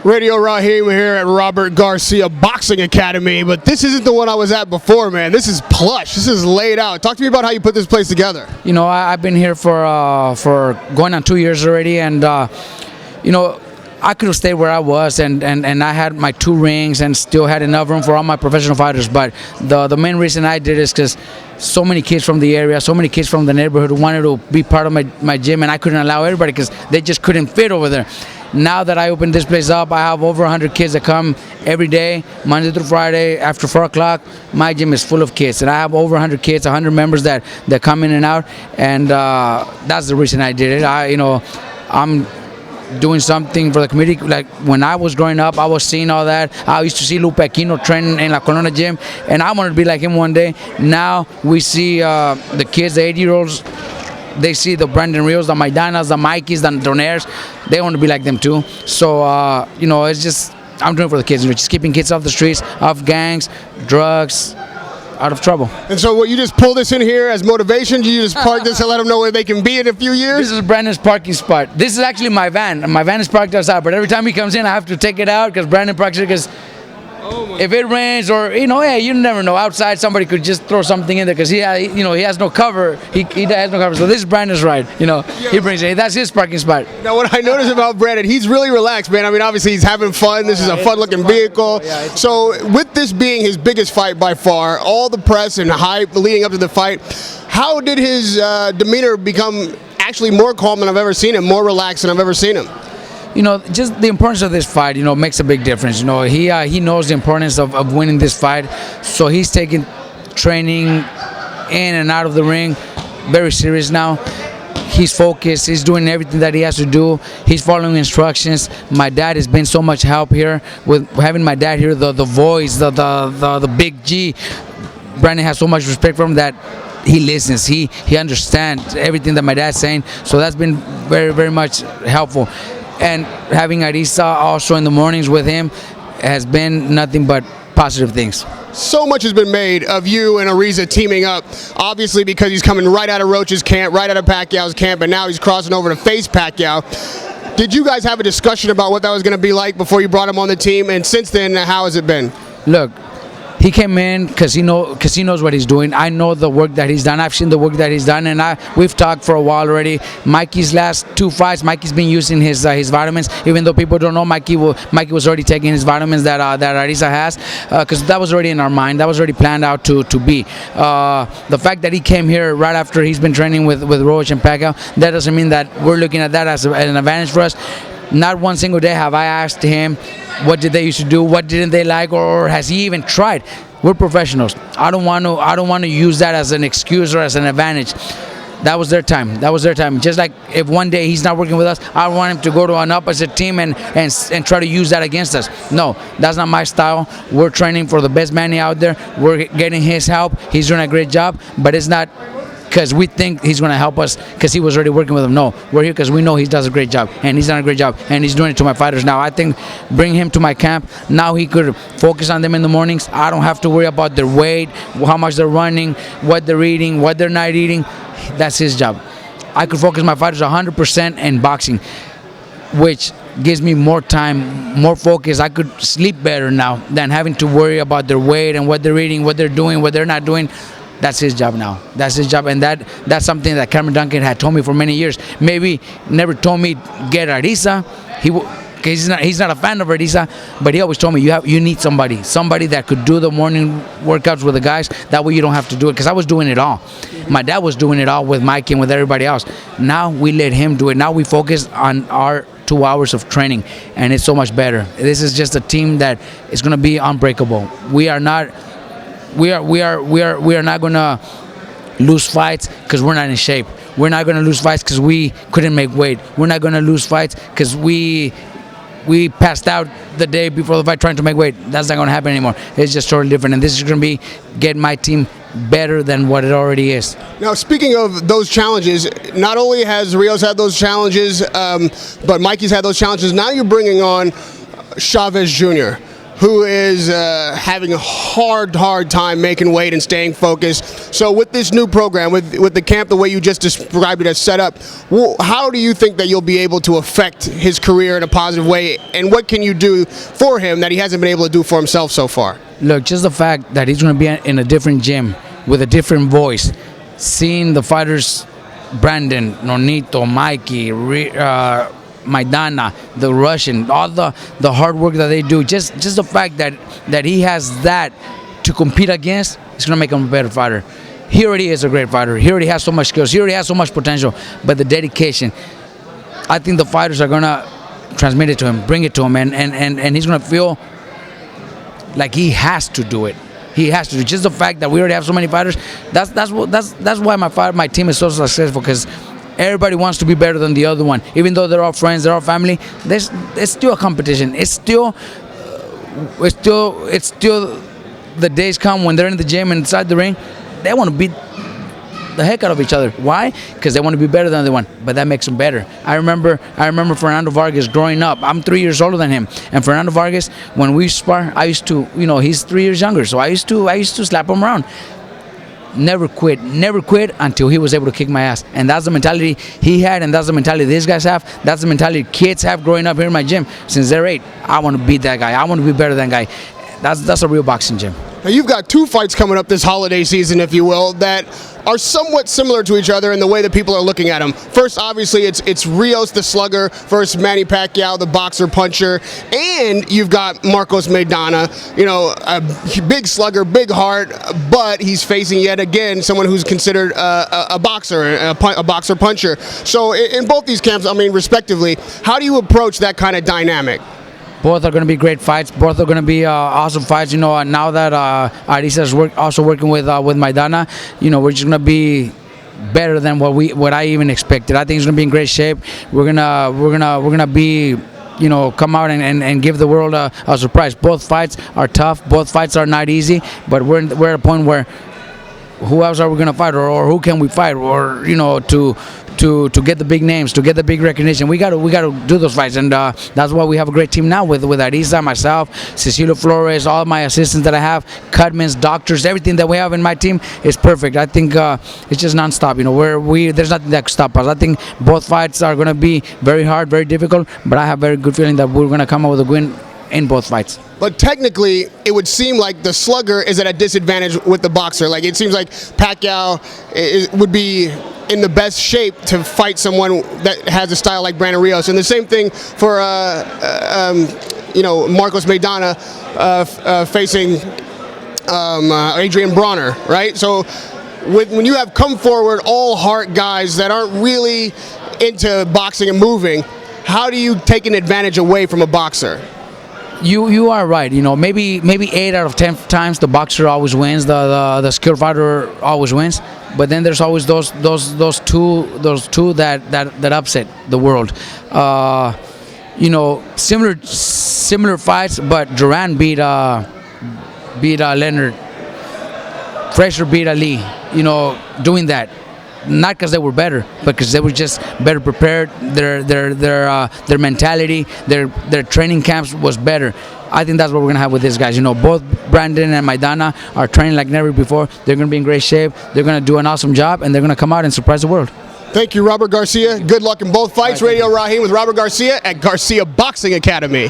Radio Rahim here at Robert Garcia Boxing Academy, but this isn't the one I was at before, man. This is plush. This is laid out. Talk to me about how you put this place together. You know, I've been here for going on 2 years already, and you know, I could have stayed where I was, and I had my 2 rings and still had enough room for all my professional fighters. But the main reason I did is because so many kids from the area, so many kids from the neighborhood wanted to be part of my gym, and I couldn't allow everybody because they just couldn't fit over there. Now that I opened this place up, I have over 100 kids that come every day, Monday through Friday, after 4 o'clock. My gym is full of kids, and I have over 100 kids, 100 members that come in and out, and that's the reason I did it. I'm doing something for the community. Like when I was growing up, I was seeing all that. I used to see Julio Pacquiao train in La Colonna gym, and I wanted to be like him one day. Now we see the kids, the 8-year-olds, they see the Brandon Rios, the Maidanas, the Mikeys, the Adriens. They want to be like them too. So, you know, it's just, I'm doing it for the kids. Just keeping kids off the streets, off gangs, drugs, out of trouble. And so what, you just pull this in here as motivation? Do you just park this and let them know where they can be in a few years? This is Brandon's parking spot. This is actually my van. My van is parked outside, but every time he comes in, I have to take it out because Brandon parks it because if it rains or, you know, yeah, you never know. Outside, somebody could just throw something in there because he has no cover. He has no cover. So this is Brandon's ride. You know, he brings it. That's his parking spot. Now, what I noticed about Brandon, he's really relaxed, man. I mean, obviously, he's having fun. This is a fun-looking vehicle. So with this being his biggest fight by far, all the press and hype leading up to the fight, how did his demeanor become actually more calm than I've ever seen him, more relaxed than I've ever seen him? You know, just the importance of this fight, you know, makes a big difference. You know, he knows the importance of winning this fight, so he's taking training in and out of the ring very serious now. He's focused. He's doing everything that he has to do. He's following instructions. My dad has been so much help here with having my dad here, the voice, the big G. Brandon has so much respect for him that he listens. He understands everything that my dad's saying. So that's been very, very much helpful. And having Arisa also in the mornings with him has been nothing but positive things. So much has been made of you and Arisa teaming up, obviously because he's coming right out of Roach's camp, right out of Pacquiao's camp, and now he's crossing over to face Pacquiao. Did you guys have a discussion about what that was going to be like before you brought him on the team? And since then, how has it been? Look, he came in because he knows what he's doing. I know the work that he's done. I've seen the work that he's done, and we've talked for a while already. Mikey's last 2 fights, Mikey's been using his vitamins. Even though people don't know, Mikey was already taking his vitamins that Arisa has, because that was already in our mind. That was already planned out to be. The fact that he came here right after he's been training with Rios and Pacquiao, that doesn't mean that we're looking at that as an advantage for us. Not one single day have I asked him what did they used to do, what didn't they like, or has he even tried. We're professionals. I don't want to use that as an excuse or as an advantage. That was their time. That was their time. Just like if one day he's not working with us, I don't want him to go to an opposite team and try to use that against us. No, that's not my style. We're training for the best Manny out there. We're getting his help. He's doing a great job, but it's not because we think he's going to help us because he was already working with him. No, we're here because we know he does a great job, and he's done a great job, and he's doing it to my fighters now. I think bring him to my camp. Now he could focus on them in the mornings. I don't have to worry about their weight, how much they're running, what they're eating, what they're not eating. That's his job. I could focus my fighters 100% in boxing, which gives me more time, more focus. I could sleep better now than having to worry about their weight and what they're eating, what they're doing, what they're not doing. That's his job now. That's his job, and that's something that Cameron Duncan had told me for many years. Maybe never told me get Arisa. He's not a fan of Arisa, but he always told me you need somebody that could do the morning workouts with the guys. That way you don't have to do it, because I was doing it all. My dad was doing it all with Mike and with everybody else. Now we let him do it. Now we focus on our 2 hours of training, and it's so much better. This is just a team that is going to be unbreakable. We are not going to lose fights because we're not in shape. We're not going to lose fights because we couldn't make weight. We're not going to lose fights because we passed out the day before the fight trying to make weight. That's not going to happen anymore. It's just totally different, and this is going to be get my team better than what it already is. Now, speaking of those challenges, not only has Rios had those challenges, but Mikey's had those challenges. Now you're bringing on Chavez Jr. who is having a hard time making weight and staying focused. So with this new program, with the camp, the way you just described it as set up, how do you think that you'll be able to affect his career in a positive way? And what can you do for him that he hasn't been able to do for himself so far? Look, just the fact that he's going to be in a different gym with a different voice, seeing the fighters, Brandon, Nonito, Mikey, Maidana, the Russian, all the hard work that they do, just the fact that he has that to compete against, it's going to make him a better fighter. He already is a great fighter. He already has so much skills. He already has so much potential. But the dedication, I think the fighters are going to transmit it to him, bring it to him, and he's going to feel like he has to do it. He has to. Just the fact that we already have so many fighters, that's why my team is so successful, because everybody wants to be better than the other one. Even though they're all friends, they're all family, it's still a competition. It's still the days come when they're in the gym and inside the ring, they want to beat the heck out of each other. Why? Because they want to be better than the other one. But that makes them better. I remember Fernando Vargas growing up. I'm 3 years older than him. And Fernando Vargas, when we spar, I used to, he's 3 years younger, so I used to slap him around. Never quit until he was able to kick my ass. And that's the mentality he had, and that's the mentality these guys have. That's the mentality kids have growing up here in my gym since they're 8. I want to beat that guy. I want to be better than that guy. That's a real boxing gym. Now you've got 2 fights coming up this holiday season, if you will, that are somewhat similar to each other in the way that people are looking at them. First, obviously, it's Rios the Slugger versus Manny Pacquiao, the boxer puncher, and you've got Marcos Maidana, a big slugger, big heart, but he's facing yet again someone who's considered a boxer, a boxer puncher. So in both these camps, respectively, how do you approach that kind of dynamic? Both are going to be great fights. Both are going to be awesome fights. Now that Arisa is also working with Maidana, we're just going to be better than what I even expected. I think it's going to be in great shape. We're gonna be, come out and give the world a surprise. Both fights are tough. Both fights are not easy. But we're at a point where who else are we going to fight, or who can we fight, or to get the big names, to get the big recognition. We got to do those fights, and that's why we have a great team now with Arisa, myself, Cecilio Flores, all my assistants that I have, cutmans, doctors, everything that we have in my team is perfect. I think it's just nonstop. There's nothing that can stop us. I think both fights are going to be very hard, very difficult, but I have a very good feeling that we're going to come out with a win in both fights. But technically, it would seem like the slugger is at a disadvantage with the boxer. Like, it seems like Pacquiao would be in the best shape to fight someone that has a style like Brandon Rios. And the same thing for Marcos Maidana facing Adrien Broner, right? So when you have come forward all heart guys that aren't really into boxing and moving, how do you take an advantage away from a boxer? You are right. Maybe 8 out of 10 times the boxer always wins. The skilled fighter always wins. But then there's always those two that upset the world. Similar fights, but Duran beat Leonard. Frazier beat Ali. Doing that. Not because they were better, but because they were just better prepared. Their mentality, their training camps was better. I think that's what we're gonna have with these guys. Both Brandon and Maidana are training like never before. They're gonna be in great shape. They're gonna do an awesome job, and they're gonna come out and surprise the world. Thank you, Robert Garcia. Good luck in both fights. Radio Rahim with Robert Garcia at Garcia Boxing Academy.